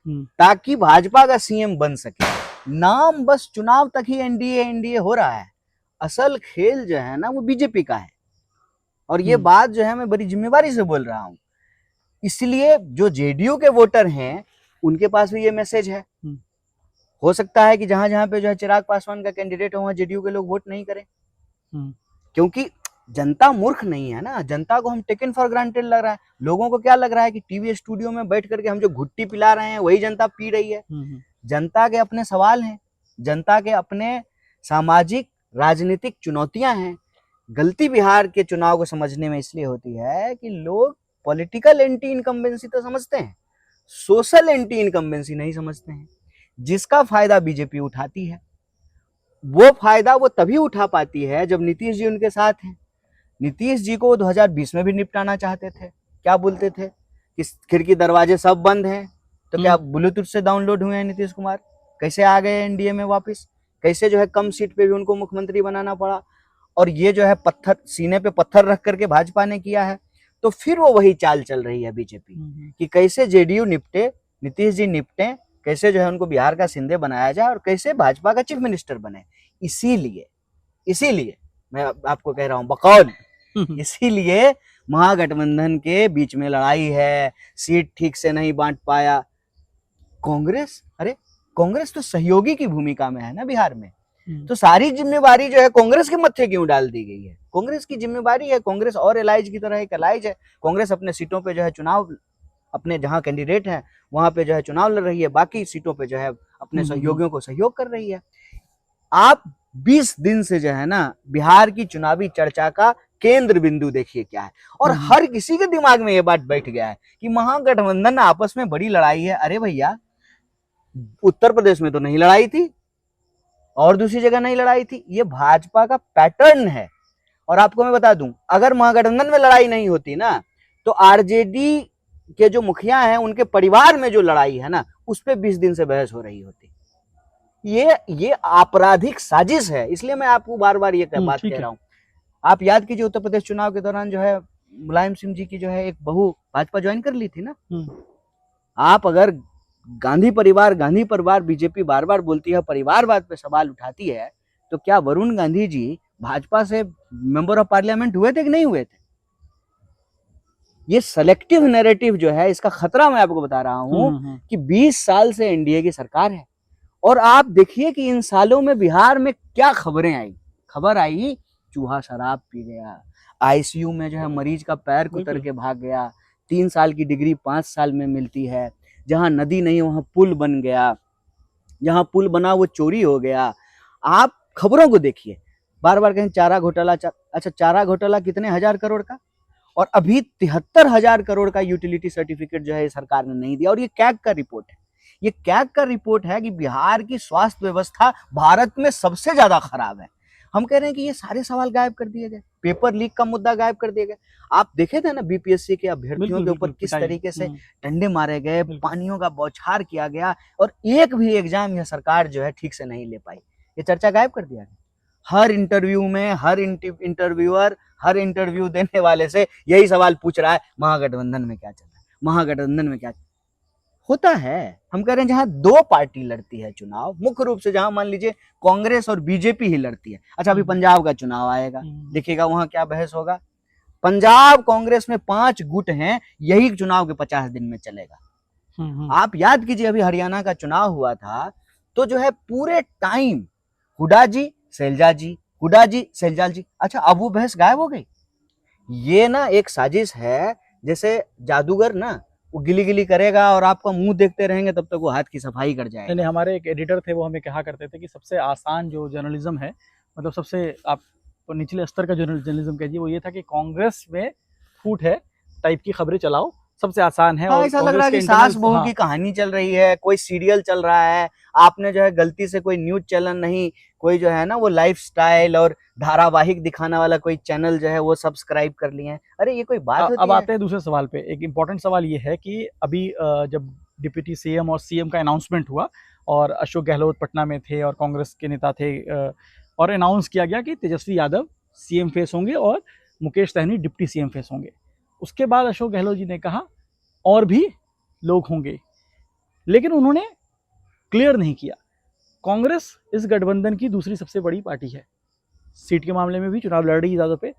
ताकि भाजपा का सीएम बन सके। नाम बस चुनाव तक ही एनडीए हो रहा है, असल खेल जो है ना वो बीजेपी का है। और ये बात जो है मैं बड़ी जिम्मेवारी से बोल रहा हूं, इसलिए जो जेडीयू के वोटर हैं उनके पास भी ये मैसेज है। हो सकता है कि जहां जहां पे जो है चिराग पासवान का कैंडिडेट हो वहां जेडीयू के लोग वोट नहीं करें, क्योंकि जनता मूर्ख नहीं है ना। जनता को हम टेकन फॉर ग्रांटेड लग रहा है। लोगों को क्या लग रहा है कि टीवी स्टूडियो में बैठ करके हम जो घुट्टी पिला रहे हैं वही जनता पी रही है। जनता के अपने सवाल हैं, जनता के अपने सामाजिक राजनीतिक चुनौतियां हैं। गलती बिहार के चुनाव को समझने में इसलिए होती है कि लोग पॉलिटिकल एंटी इनकम्बेंसी तो समझते हैं, सोशल एंटी इनकम्बेंसी नहीं समझते हैं, जिसका फायदा बीजेपी उठाती है। वो फायदा वो तभी उठा पाती है जब नीतीश जी उनके साथ हैं। नीतीश जी को 2020 में भी निपटाना चाहते थे। क्या बोलते थे कि खिड़की दरवाजे सब बंद हैं, तो क्या ब्लूटूथ से डाउनलोड हुए हैं नीतीश कुमार? कैसे आ गए एनडीए में वापस? कैसे जो है कम सीट पे भी उनको मुख्यमंत्री बनाना पड़ा? और ये जो है पत्थर सीने पे पत्थर रख करके भाजपा ने किया है। तो फिर वो वही चाल चल रही है बीजेपी कि कैसे जेडीयू निपटे, नीतीश जी निपटे, कैसे जो है उनको बिहार का सिंधे बनाया जाए और कैसे भाजपा का चीफ मिनिस्टर बने। इसीलिए मैं आपको कह रहा हूँ बकौल, इसीलिए महागठबंधन के बीच में लड़ाई है, सीट ठीक से नहीं बांट पाया। कांग्रेस तो सहयोगी की भूमिका में है ना बिहार में, तो सारी जिम्मेवारी जो है कांग्रेस के मत्थे क्यों डाल दी गई है? कांग्रेस की जिम्मेवारी है। कांग्रेस और एलाइज की तरह एक एलाइज है। कांग्रेस अपने सीटों पे जो है चुनाव, अपने जहां कैंडिडेट हैं वहां पे जो है चुनाव लड़ रही है, बाकी सीटों पे जो है अपने सहयोगियों को सहयोग कर रही है। आप 20 दिन से जो है ना बिहार की चुनावी चर्चा का केंद्र बिंदु देखिए क्या है। और हर किसी के दिमाग में ये बात बैठ गया है कि महागठबंधन आपस में बड़ी लड़ाई है। अरे भैया, उत्तर प्रदेश में तो नहीं लड़ाई थी और दूसरी जगह नहीं लड़ाई थी, ये भाजपा का पैटर्न है। और आपको मैं बता दूं, अगर महागठबंधन में लड़ाई नहीं होती ना, तो आरजेडी के जो मुखिया हैं उनके परिवार में जो लड़ाई है ना, उस पे 20 दिन से बहस हो रही होती। ये आपराधिक साजिश है, इसलिए मैं आपको बार बार ये बात कह रहा हूं। आप याद कीजिए, उत्तर प्रदेश चुनाव के दौरान जो है मुलायम सिंह जी की जो है एक बहू भाजपा ज्वाइन कर ली थी ना। आप अगर गांधी परिवार बीजेपी बार बार बोलती है, परिवारवाद पे सवाल उठाती है, तो क्या वरुण गांधी जी भाजपा से मेंबर ऑफ पार्लियामेंट हुए थे कि नहीं हुए थे? ये सेलेक्टिव नैरेटिव जो है, इसका खतरा मैं आपको बता रहा हूं कि 20 साल से एनडीए की सरकार है। और आप देखिए कि इन सालों में बिहार में क्या खबरें आई। खबर आई, चूहा शराब पी गया, आईसीयू में जो है मरीज का पैर कुतर के भाग गया, 3 साल की डिग्री 5 साल में मिलती है, जहां नदी नहीं वहां पुल बन गया, जहां पुल बना वो चोरी हो गया। आप खबरों को देखिए, बार बार कहें चारा घोटाला। अच्छा, चारा घोटाला कितने हजार करोड़ का, और अभी 73,000 करोड़ का यूटिलिटी सर्टिफिकेट जो है सरकार ने नहीं दिया। और ये कैग का रिपोर्ट है, ये कैग का रिपोर्ट है कि बिहार की स्वास्थ्य व्यवस्था भारत में सबसे ज्यादा खराब है। हम कह रहे हैं कि ये सारे सवाल गायब कर दिए गए, पेपर लीक का मुद्दा गायब कर दिया गया। आप देखे थे ना बीपीएससी के अभ्यर्थियों के ऊपर किस तरीके से डंडे मारे गए, पानियों का बौछार किया गया, और एक भी एग्जाम यह सरकार जो है ठीक से नहीं ले पाई। ये चर्चा गायब कर दिया गया। हर इंटरव्यू में हर इंटरव्यूअर, हर इंटरव्यू देने वाले से यही सवाल पूछ रहा है, महागठबंधन में क्या चल रहा है, महागठबंधन में क्या होता है। हम कह रहे हैं जहां 2 पार्टी लड़ती है चुनाव, मुख्य रूप से जहां मान लीजिए कांग्रेस और बीजेपी ही लड़ती है। अच्छा, अभी पंजाब का चुनाव आएगा, देखिएगा वहां क्या बहस होगा। पंजाब कांग्रेस में 5 गुट हैं, यही चुनाव के 50 दिन में चलेगा। आप याद कीजिए, अभी हरियाणा का चुनाव हुआ था, तो जो है पूरे टाइम हुड्डा जी शैलजा जी, हुड्डा जी शैलजा जी। अच्छा, अब वो बहस गायब हो गई। ये ना एक साजिश है, जैसे जादूगर ना, वो गिली गिली करेगा और आपका मुंह देखते रहेंगे तब तक वो हाथ की सफाई कर जाएगा।
नहीं, हमारे एक एडिटर थे, वो हमें कहा करते थे कि सबसे आसान जो जर्नलिज्म है, मतलब सबसे आप तो निचले स्तर का जर्नलिज्म कहिए, वो ये था कि कांग्रेस में फूट है टाइप की खबरें चलाओ, सबसे आसान है।
हाँ, ऐसा लग रहा है कि सास बहू की कहानी चल रही है, कोई सीरियल चल रहा है, आपने जो है गलती से कोई न्यूज चैनल नहीं, कोई जो है ना वो लाइफस्टाइल और धारावाहिक दिखाने वाला कोई चैनल जो है वो सब्सक्राइब कर लिए हैं। अरे ये कोई बात होती है?
अब आते हैं दूसरे सवाल पे। एक इम्पोर्टेंट सवाल ये है कि अभी जब डिप्टी सीएम और सीएम का अनाउंसमेंट हुआ और अशोक गहलोत पटना में थे और कांग्रेस के नेता थे, और अनाउंस किया गया कि तेजस्वी यादव सीएम फेस होंगे और Mukesh Sahani deputy CM face होंगे। उसके बाद अशोक गहलोत जी ने कहा और भी लोग होंगे, लेकिन उन्होंने क्लियर नहीं किया। कांग्रेस इस गठबंधन की दूसरी सबसे बड़ी पार्टी है, सीट के मामले में भी चुनाव लड़ रही है ज़्यादा पे।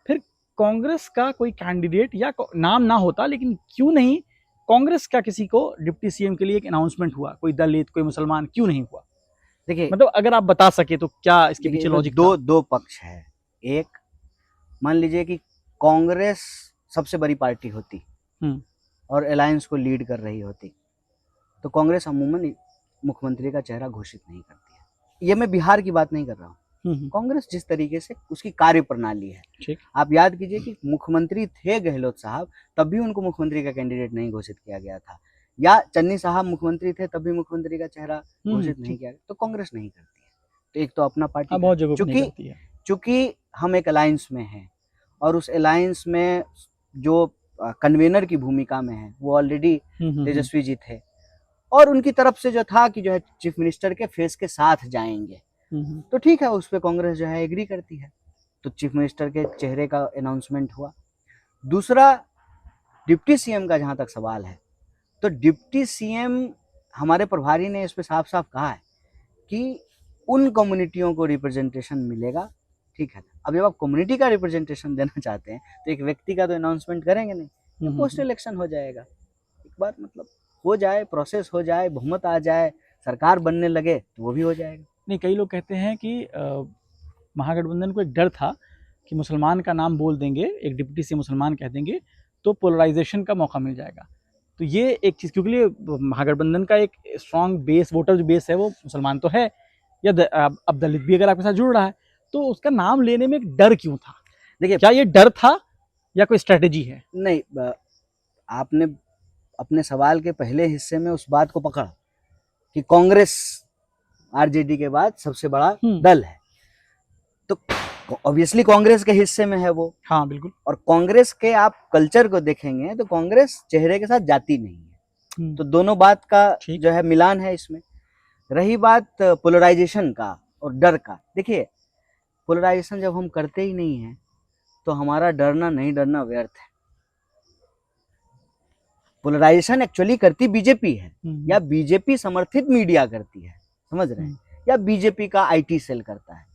फिर कांग्रेस का कोई कैंडिडेट या नाम ना होता, लेकिन क्यों नहीं कांग्रेस का किसी को डिप्टी सीएम के लिए एक अनाउंसमेंट हुआ, कोई दलित कोई मुसलमान, क्यों नहीं हुआ?
देखिए,
मतलब अगर आप बता सके तो क्या इसके पीछे लॉजिक?
दो पक्ष है। एक, मान लीजिए कि कांग्रेस सबसे बड़ी पार्टी होती और अलायंस को लीड कर रही होती, तो कांग्रेस अमूमन मुख्यमंत्री का चेहरा घोषित नहीं करती है। ये मैं बिहार की बात नहीं कर रहा हूँ। कांग्रेस जिस तरीके से उसकी कार्य प्रणाली है, ठीक, आप याद कीजिए कि मुख्यमंत्री थे गहलोत साहब, तब भी उनको मुख्यमंत्री का कैंडिडेट नहीं घोषित किया गया था, या चन्नी साहब मुख्यमंत्री थे तब भी मुख्यमंत्री का चेहरा घोषित नहीं किया गया। तो कांग्रेस नहीं करती है। तो एक तो अपना पार्टी
बहुत जगह
चूंकि हम एक अलायंस में हैं, और उस अलायंस में जो कन्वेनर की भूमिका में है वो ऑलरेडी तेजस्वी जी थे, और उनकी तरफ से जो था कि जो है चीफ मिनिस्टर के फेस के साथ जाएंगे, तो ठीक है, उस पर कांग्रेस जो है एग्री करती है। तो चीफ मिनिस्टर के चेहरे का अनाउंसमेंट हुआ। दूसरा, डिप्टी सीएम का जहां तक सवाल है, तो डिप्टी सीएम हमारे प्रभारी ने इस पे साफ साफ कहा है कि उन कम्युनिटियों को रिप्रेजेंटेशन मिलेगा, ठीक है। अब जब आप कम्युनिटी का रिप्रेजेंटेशन देना चाहते हैं तो एक व्यक्ति का तो अनाउंसमेंट करेंगे नहीं, पोस्ट इलेक्शन हो जाएगा। एक बार मतलब हो जाए, प्रोसेस हो जाए, बहुमत आ जाए, सरकार बनने लगे तो वो भी हो जाएगा।
नहीं, कई लोग कहते हैं कि महागठबंधन को एक डर था कि मुसलमान का नाम बोल देंगे, एक डिप्टी से मुसलमान कह देंगे तो पोलराइजेशन का मौका मिल जाएगा। तो ये एक चीज़, क्योंकि महागठबंधन का एक स्ट्रॉन्ग बेस, वोटर जो बेस है वो मुसलमान तो है, या अब दलित भी अगर आपके साथ जुड़ रहा है, तो उसका नाम लेने में एक डर क्यों था?
देखिए,
क्या ये डर था या कोई स्ट्रेटेजी है?
नहीं, आपने अपने सवाल के पहले हिस्से में उस बात को पकड़ा कि कांग्रेस आरजेडी के बाद सबसे बड़ा दल है, तो ऑब्वियसली कांग्रेस के हिस्से में है वो।
हाँ बिल्कुल।
और कांग्रेस के आप कल्चर को देखेंगे तो कांग्रेस चेहरे के साथ जाती नहीं है, तो दोनों बात का जो है मिलान है इसमें। रही बात पोलराइजेशन का और डर का, देखिए पोलराइजेशन जब हम करते ही नहीं है तो हमारा डरना नहीं डरना व्यर्थ है। पोलराइजेशन एक्चुअली करती बीजेपी है, या बीजेपी समर्थित मीडिया करती है, समझ रहे हैं, या बीजेपी का आईटी सेल करता है।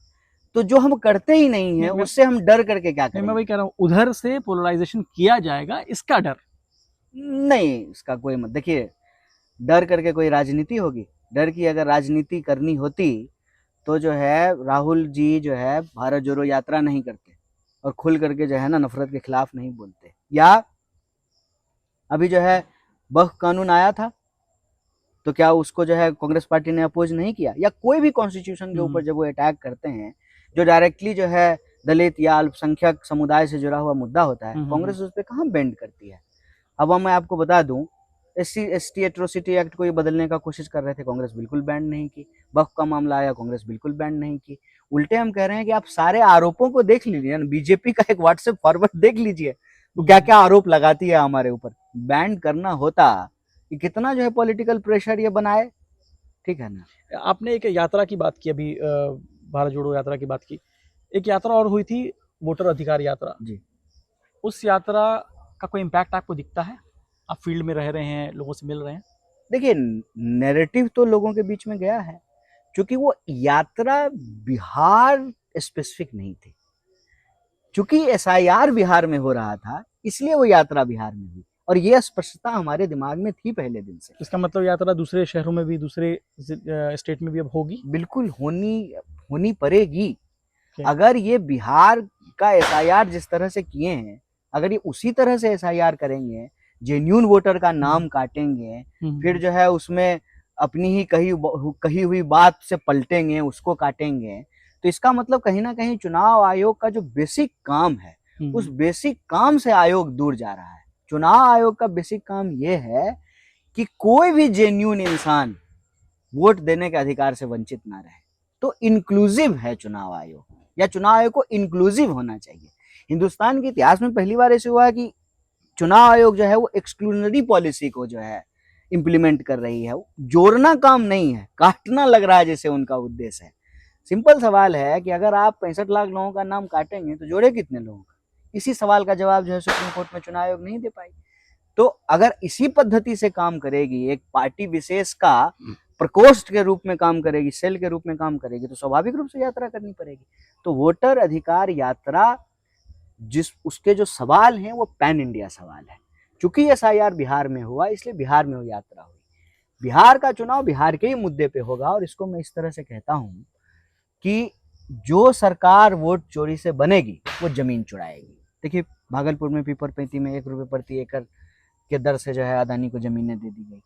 तो जो हम करते ही नहीं है उससे हम डर करके क्या करेंगे?
मैं वही कह रहा हूँ, उधर से पोलराइजेशन किया जाएगा इसका डर
नहीं, इसका कोई मत। देखिए, डर करके कोई राजनीति होगी? डर की अगर राजनीति करनी होती तो जो है राहुल जी जो है भारत जोड़ो यात्रा नहीं करते और खुल करके जो है ना नफरत के खिलाफ नहीं बोलते। या अभी जो है वक्फ कानून आया था तो क्या उसको जो है कांग्रेस पार्टी ने अपोज नहीं किया? या कोई भी कॉन्स्टिट्यूशन के ऊपर जब वो अटैक करते हैं जो डायरेक्टली जो है दलित या अल्पसंख्यक समुदाय से जुड़ा हुआ मुद्दा होता है, कांग्रेस उस पर कहाँ बेंड करती है? अब मैं आपको बता दूं, SC/ST एट्रोसिटी एक्ट को ये बदलने का कोशिश कर रहे थे, कांग्रेस बिल्कुल बैंड नहीं की। वक्फ का मामला आया, कांग्रेस बिल्कुल बैंड नहीं की। उल्टे हम कह रहे हैं कि आप सारे आरोपों को देख लीजिए, बीजेपी का एक व्हाट्सएप फॉरवर्ड देख लीजिए तो क्या क्या आरोप लगाती है हमारे ऊपर। बैंड करना होता कि कितना जो है पॉलिटिकल प्रेशर ये बनाए, ठीक है ना।
आपने एक यात्रा की बात की अभी, भारत जोड़ो यात्रा की बात की, एक यात्रा और हुई थी वोटर अधिकार यात्रा
जी।
उस यात्रा का कोई इम्पैक्ट आपको दिखता है? आप फील्ड में रह रहे हैं, लोगों से मिल रहे हैं।
देखिए, नैरेटिव तो लोगों के बीच में गया है, क्योंकि वो यात्रा बिहार स्पेसिफिक नहीं थी। क्योंकि SIR बिहार में हो रहा था इसलिए वो यात्रा बिहार में हुई, और ये स्पष्टता हमारे दिमाग में थी पहले दिन से।
इसका मतलब यात्रा दूसरे शहरों में भी, दूसरे स्टेट में भी अब होगी?
बिल्कुल होनी पड़ेगी। अगर ये बिहार का SIR जिस तरह से किए हैं, अगर ये उसी तरह से SIR करेंगे, जेन्युइन वोटर का नाम काटेंगे, फिर जो है उसमें अपनी ही कही हुई बात से पलटेंगे, उसको काटेंगे, तो इसका मतलब कहीं ना कहीं चुनाव आयोग का जो बेसिक काम है उस बेसिक काम से आयोग दूर जा रहा है। चुनाव आयोग का बेसिक काम यह है कि कोई भी जेन्युइन इंसान वोट देने के अधिकार से वंचित ना रहे। तो इंक्लूसिव है चुनाव आयोग, या चुनाव आयोग को इंक्लूसिव होना चाहिए। हिंदुस्तान के इतिहास में पहली बार ऐसे हुआ है कि चुनाव आयोग जो है वो एक्सक्लूजनरी पॉलिसी को जो है इंप्लीमेंट कर रही है। जोड़ना काम नहीं है, काटना लग रहा है जैसे उनका उद्देश्य है। सिंपल सवाल है कि अगर आप 65 लाख लोगों का नाम काटेंगे तो जोड़े कितने लोगों का? इसी सवाल का जवाब जो है सुप्रीम कोर्ट में चुनाव आयोग नहीं दे पाई। तो अगर इसी पद्धति से काम करेगी, एक पार्टी विशेष का प्रकोष्ठ के रूप में काम करेगी, सेल के रूप में काम करेगी, तो स्वाभाविक रूप से यात्रा करनी पड़ेगी। तो वोटर अधिकार यात्रा उसके जो सवाल हैं वो पैन इंडिया सवाल है। चूंकि SIR बिहार में हुआ इसलिए बिहार में वो यात्रा हुई। बिहार का चुनाव बिहार के ही मुद्दे पे होगा, और इसको मैं इस तरह से कहता हूं कि जो सरकार वोट चोरी से बनेगी वो जमीन चुराएगी। देखिए, भागलपुर में पीपरपैंती में 1 रुपये प्रति एकड़ के दर से जो है अदानी को जमीनें दे दी गई।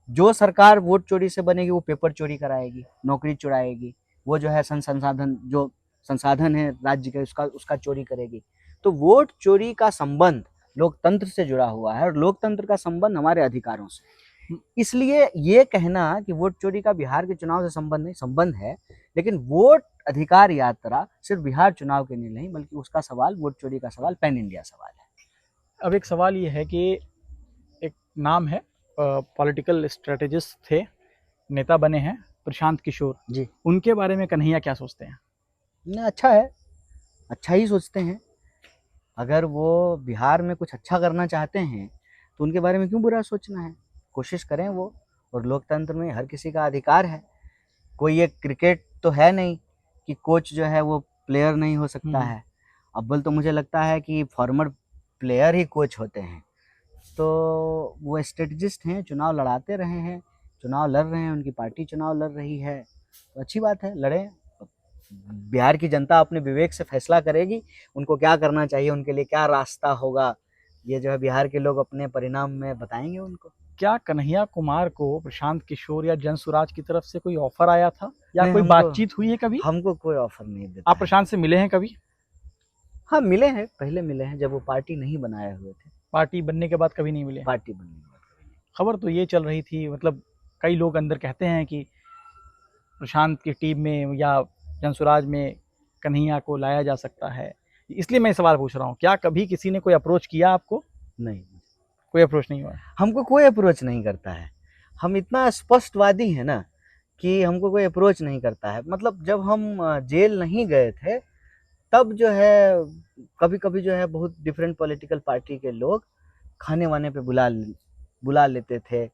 जो सरकार वोट चोरी से बनेगी वो पेपर चोरी कराएगी, नौकरी चुराएगी, वो जो है जो संसाधन है राज्य के उसका चोरी करेगी। तो वोट चोरी का संबंध लोकतंत्र से जुड़ा हुआ है, और लोकतंत्र का संबंध हमारे अधिकारों से। इसलिए ये कहना कि वोट चोरी का बिहार के चुनाव से संबंध नहीं, संबंध है, लेकिन वोट अधिकार यात्रा सिर्फ बिहार चुनाव के लिए नहीं, बल्कि उसका सवाल, वोट चोरी का सवाल पैन इंडिया सवाल है।
अब एक सवाल ये है कि एक नाम है, पॉलिटिकल स्ट्रेटेजिस्ट थे, नेता बने हैं, प्रशांत किशोर
जी,
उनके बारे में कन्हैया क्या सोचते हैं?
अच्छा है, अच्छा ही सोचते हैं। अगर वो बिहार में कुछ अच्छा करना चाहते हैं तो उनके बारे में क्यों बुरा सोचना है? कोशिश करें वो, और लोकतंत्र में हर किसी का अधिकार है। कोई एक क्रिकेट तो है नहीं कि कोच जो है वो प्लेयर नहीं हो सकता है। अव्वल तो मुझे लगता है कि फॉर्मर प्लेयर ही कोच होते हैं। तो वो स्ट्रेटजिस्ट हैं, चुनाव लड़ाते रहे हैं, चुनाव लड़ रहे हैं, उनकी पार्टी चुनाव लड़ रही है, तो अच्छी बात है, लड़ें। बिहार की जनता अपने विवेक से फैसला करेगी उनको क्या करना चाहिए, उनके लिए क्या रास्ता होगा, ये जो है बिहार के लोग अपने परिणाम में बताएंगे उनको।
क्या कन्हैया कुमार को प्रशांत किशोर या जनसुराज की तरफ से कोई ऑफर आया था, या कोई बातचीत हुई है कभी?
हमको कोई ऑफर नहीं देता।
आप प्रशांत से मिले हैं कभी?
हाँ मिले हैं, पहले मिले हैं जब वो पार्टी नहीं बनाए हुए थे।
पार्टी बनने के बाद कभी नहीं मिले?
पार्टी बनने के बाद कभी नहीं।
खबर तो ये चल रही थी, मतलब कई लोग अंदर कहते हैं कि प्रशांत की टीम में या जनसुराज में कन्हैया को लाया जा सकता है, इसलिए मैं सवाल पूछ रहा हूँ, क्या कभी किसी ने कोई अप्रोच किया आपको?
नहीं,
कोई अप्रोच नहीं हुआ?
हमको कोई अप्रोच नहीं करता है। हम इतना स्पष्टवादी हैं ना कि हमको कोई अप्रोच नहीं करता है। मतलब जब हम जेल नहीं गए थे तब जो है कभी कभी जो है बहुत डिफरेंट पॉलिटिकल पार्टी के लोग खाने वाने पे बुला लेते थे,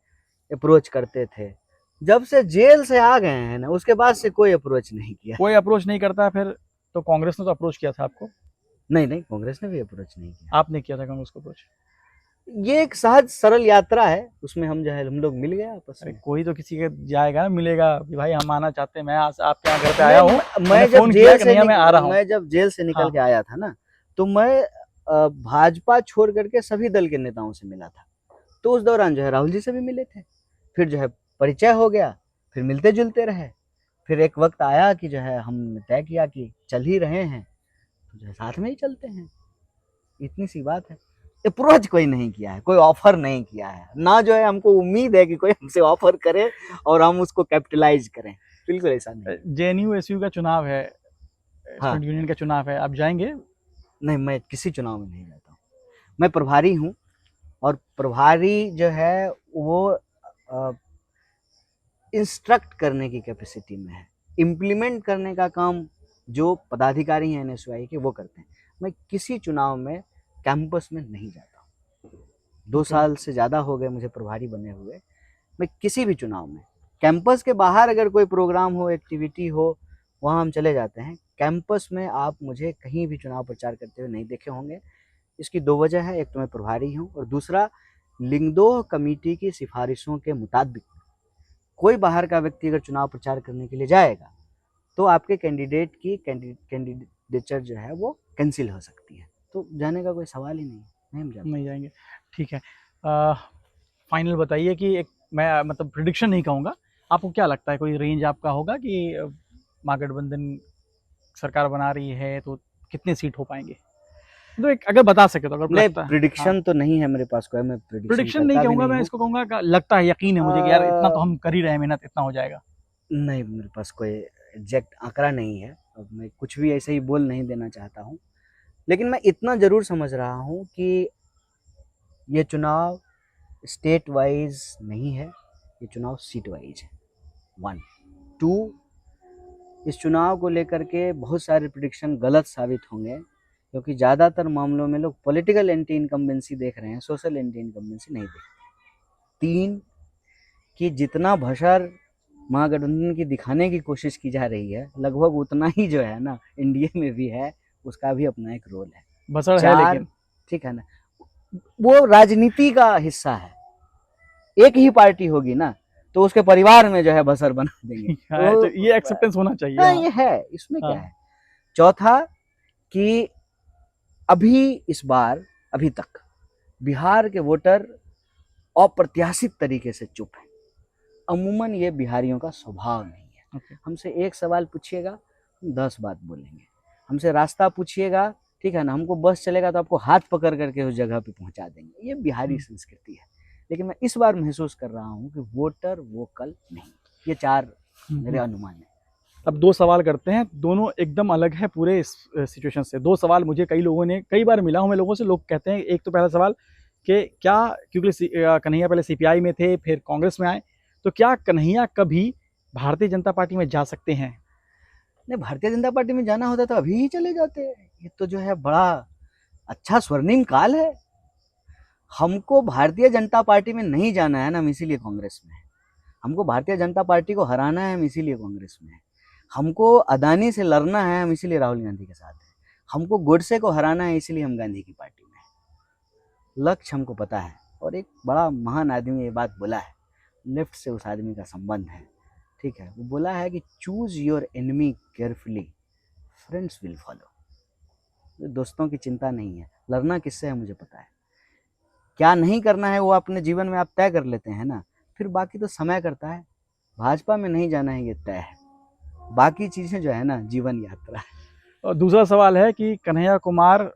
अप्रोच करते थे। जब से जेल से आ गए हैं ना उसके बाद से कोई अप्रोच नहीं किया।
कोई अप्रोच नहीं करता फिर? तो कांग्रेस ने तो अप्रोच किया था आपको?
नहीं, कांग्रेस ने भी अप्रोच नहीं किया।
आपने किया था कांग्रेस को अप्रोच?
ये एक सहज सरल यात्रा है, उसमें हम जो है हम लोग मिल गए आपस
अरे
में।
कोई तो किसी के जाएगा, मिलेगा कि भाई हम आना चाहते हैं, मैं आपके यहाँ घर पे आया हूँ,
मैं जब
फोन किया कन्हैया मैं आ रहा हूँ।
मैं जब जेल से निकल
हाँ।
के आया था ना तो मैं भाजपा छोड़ करके सभी दल के नेताओं से मिला था। तो उस दौरान जो है राहुल जी से भी मिले थे, फिर जो है परिचय हो गया, फिर मिलते जुलते रहे। फिर एक वक्त आया कि जो है हमने तय किया कि चल ही रहे हैं तो जो है साथ में ही चलते हैं, इतनी सी बात है। अप्रोच कोई नहीं किया है, कोई ऑफर नहीं किया है ना, जो है हमको उम्मीद है कि कोई हमसे ऑफर करे और हम उसको कैपिटलाइज करें, बिल्कुल ऐसा नहीं।
जेएनयू एसयू का चुनाव है,
हाँ।
स्टूडेंट यूनियन का चुनाव है, आप जाएंगे?
नहीं, मैं किसी चुनाव में नहीं जाता हूँ। मैं प्रभारी हूँ और प्रभारी जो है वो इंस्ट्रक्ट करने की कैपेसिटी में है, इम्प्लीमेंट करने का काम जो पदाधिकारी हैं एनएसयूआई के वो करते हैं। मैं किसी चुनाव में कैंपस में नहीं जाता हूँ। 2 साल से ज़्यादा हो गए मुझे प्रभारी बने हुए। मैं किसी भी चुनाव में कैंपस के बाहर अगर कोई प्रोग्राम हो, एक्टिविटी हो, वहाँ हम चले जाते हैं। कैंपस में आप मुझे कहीं भी चुनाव प्रचार करते हुए नहीं देखे होंगे। इसकी 2 वजह है, एक तो मैं प्रभारी हूँ और दूसरा लिंगदोह कमेटी की सिफारिशों के मुताबिक कोई बाहर का व्यक्ति अगर चुनाव प्रचार करने के लिए जाएगा तो आपके कैंडिडेट की कैंडिडेचर जो है वो कैंसिल हो सकती है। तो जाने का कोई सवाल ही नहीं हम जाते।
नहीं जाएंगे, ठीक है। फाइनल बताइए कि एक मैं मतलब प्रिडिक्शन नहीं कहूँगा, आपको क्या लगता है कोई रेंज आपका होगा कि महागठबंधन सरकार बना रही है तो कितने सीट हो पाएंगे? तो एक अगर बता सके तो, अगर
नहीं,
लगता है।
प्रिडिक्शन
हाँ।
तो नहीं है मेरे पास कोई, मैं
प्रिडिक्शन नहीं कहूँगा, मैं इसको कहूँगा लगता है, यकीन है मुझे कि यार इतना तो हम कर ही रहे हैं, मेहनत इतना हो जाएगा।
नहीं, मेरे पास कोई एग्जैक्ट आंकड़ा नहीं है। अब मैं कुछ भी ऐसे ही बोल नहीं देना चाहता हूँ, लेकिन मैं इतना जरूर समझ रहा हूँ कि ये चुनाव स्टेट वाइज नहीं है, ये चुनाव सीट वाइज है। 1 2 इस चुनाव को लेकर के बहुत सारे प्रिडिक्शन गलत साबित होंगे, क्योंकि ज़्यादातर मामलों में लोग पॉलिटिकल एंटी इनकम्बेंसी देख रहे हैं, सोशल एंटी इनकम्बेंसी नहीं देख रहे। 3 कि जितना भसर महागठबंधन की दिखाने की कोशिश की जा रही है लगभग उतना ही जो है ना एनडीए में भी है, उसका भी अपना एक रोल है।
बसड़ है लेकिन,
ठीक है ना, वो राजनीति का हिस्सा है। एक ही पार्टी होगी ना तो उसके परिवार में जो है बसर बना देंगे।
तो ये एक्सेप्टेंस होना चाहिए।
हाँ, ये है, इसमें क्या है। चौथा कि इस बार अभी तक बिहार के वोटर अप्रत्याशित तरीके से चुप हैं। अमूमन ये बिहारियों का स्वभाव नहीं है। हमसे एक सवाल पूछिएगा हम 10 बात बोलेंगे, हमसे रास्ता पूछिएगा, ठीक है ना, हमको बस चलेगा तो आपको हाथ पकड़ करके उस जगह पे पहुंचा देंगे। ये बिहारी संस्कृति है। लेकिन मैं इस बार महसूस कर रहा हूँ कि वोटर वोकल नहीं। ये 4 मेरे अनुमान है।
अब 2 सवाल करते हैं, दोनों एकदम अलग है पूरे इस सिचुएशन से। 2 सवाल मुझे कई लोगों ने, कई बार मिला हूँ मैं लोगों से, लोग कहते हैं, एक तो पहला सवाल कि क्या, क्योंकि कन्हैया पहले सीपीआई में थे फिर कांग्रेस में आए, तो क्या कन्हैया कभी भारतीय जनता पार्टी में जा सकते हैं?
नहीं, भारतीय जनता पार्टी में जाना होता तो अभी ही चले जाते। ये तो जो है बड़ा अच्छा स्वर्णिम काल है। हमको भारतीय जनता पार्टी में नहीं जाना है ना, हम इसीलिए कांग्रेस में है। हमको भारतीय जनता पार्टी को हराना है, हम इसीलिए कांग्रेस में है। हमको अदानी से लड़ना है, हम इसीलिए राहुल गांधी के साथ हैं। हमको गोडसे को हराना है, इसीलिए हम गांधी की पार्टी में है। लक्ष्य हमको पता है, और एक बड़ा महान आदमी ये बात बोला है, लेफ्ट से उस आदमी का संबंध है, ठीक है। वो बोला है कि choose your enemy carefully, friends will follow. दोस्तों की चिंता नहीं है, लड़ना किससे है मुझे पता है। क्या नहीं करना है वो अपने जीवन में आप तय कर लेते हैं ना, फिर बाकी तो समय करता है। भाजपा में नहीं जाना है ये तय है, बाकी चीजें जो है ना जीवन यात्रा है।
और दूसरा सवाल है कि कन्हैया कुमार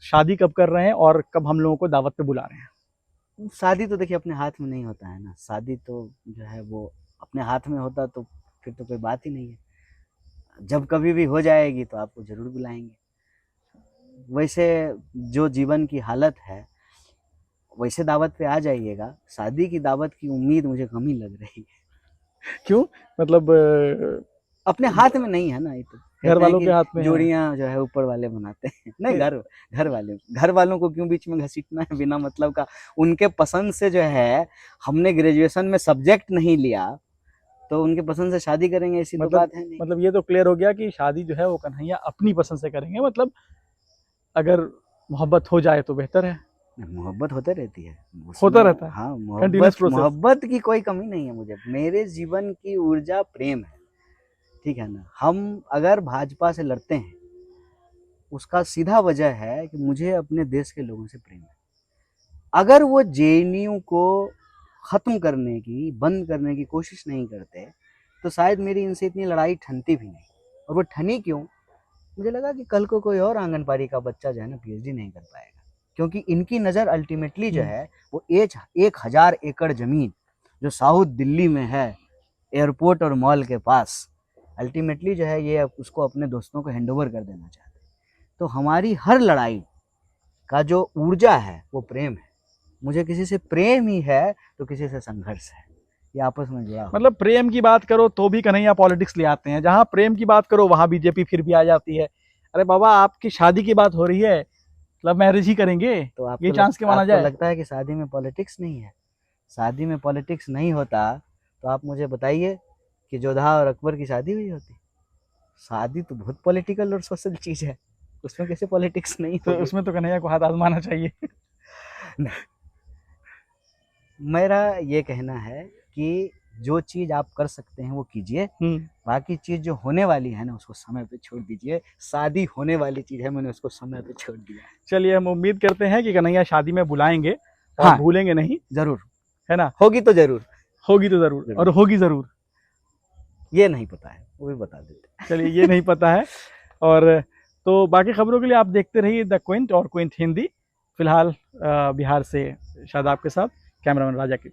शादी कब कर रहे हैं और कब हम लोगों को दावत पे बुला रहे हैं?
शादी तो देखिए अपने हाथ में नहीं होता है ना, शादी तो जो है वो अपने हाथ में होता तो फिर तो कोई बात ही नहीं है। जब कभी भी हो जाएगी तो आपको जरूर बुलाएंगे। वैसे जो जीवन की हालत है वैसे दावत पे आ जाइएगा, शादी की दावत की उम्मीद मुझे कम ही लग रही है।
क्यों? मतलब
अपने हाथ में नहीं है ना, ये तो
घर वालों के हाथ में है।
जोड़ियां जो है ऊपर वाले बनाते हैं। नहीं, घर वालों को क्यों बीच में घसीटना है बिना मतलब का। उनके पसंद से जो है, हमने ग्रेजुएशन में सब्जेक्ट नहीं लिया तो उनके पसंद से शादी करेंगे, ऐसी तो बात है नहीं।
मतलब ये तो क्लियर हो गया कि शादी जो है वो कन्हैया अपनी पसंद से करेंगे। मतलब अगर मोहब्बत हो जाए तो बेहतर है।
मोहब्बत होते रहती है,
होता रहता है।
हाँ,
Continuous process।
मोहब्बत की कोई कमी नहीं है मुझे। मेरे जीवन की ऊर्जा प्रेम है, ठीक है ना। हम अगर भाजपा से लड़ते हैं उसका सीधा वजह है कि मुझे अपने देश के लोगों से प्रेम है। अगर वो जेएनयू को खत्म करने की, बंद करने की कोशिश नहीं करते तो शायद मेरी इनसे इतनी लड़ाई ठनती भी नहीं। और वो ठनी क्यों? मुझे लगा कि कल को कोई और आंगनबाड़ी का बच्चा जो है ना पीएचडी नहीं कर पाएगा, क्योंकि इनकी नज़र अल्टीमेटली जो है वो 1000 एकड़ जमीन जो साउथ दिल्ली में है, एयरपोर्ट और मॉल के पास, अल्टीमेटली जो है ये उसको अपने दोस्तों को हैंडओवर कर देना चाहते हैं। तो हमारी हर लड़ाई का जो ऊर्जा है वो प्रेम है। मुझे किसी से प्रेम ही है तो किसी से संघर्ष है, ये आपस में जुड़ा।
मतलब प्रेम की बात करो तो भी कन्हैया पॉलिटिक्स ले आते हैं, जहां प्रेम की बात करो वहां बीजेपी फिर भी आ जाती है। अरे बाबा, आपकी शादी की बात हो रही है, लव मैरिज ही करेंगे
तो
ये चांस के माना जाए?
लगता है कि शादी में पॉलिटिक्स नहीं है? शादी में पॉलिटिक्स नहीं होता तो आप मुझे बताइए कि जोधा और अकबर की शादी हुई होती? शादी तो बहुत पॉलिटिकल और सोशल चीज है, उसमें कैसे पॉलिटिक्स नहीं
तो
होगी?
उसमें तो कन्हैया को हाथ आजमाना चाहिए।
मेरा ये कहना है कि जो चीज आप कर सकते हैं वो कीजिए, बाकी चीज जो होने वाली है ना उसको समय पे छोड़ दीजिए। शादी होने वाली चीज है, मैंने उसको समय पे छोड़ दिया।
चलिए, हम उम्मीद करते हैं कि कन्हैया शादी में बुलाएंगे और
हाँ,
भूलेंगे नहीं,
जरूर
है ना?
होगी तो जरूर,
होगी तो जरूर और होगी जरूर।
ये नहीं पता है, वो भी बता देते।
चलिए, ये नहीं पता है। और तो बाकी खबरों के लिए आप देखते रहिए द क्विंट और क्विंट हिंदी। फिलहाल बिहार से शादाब के साथ कैमरामैन राजा की।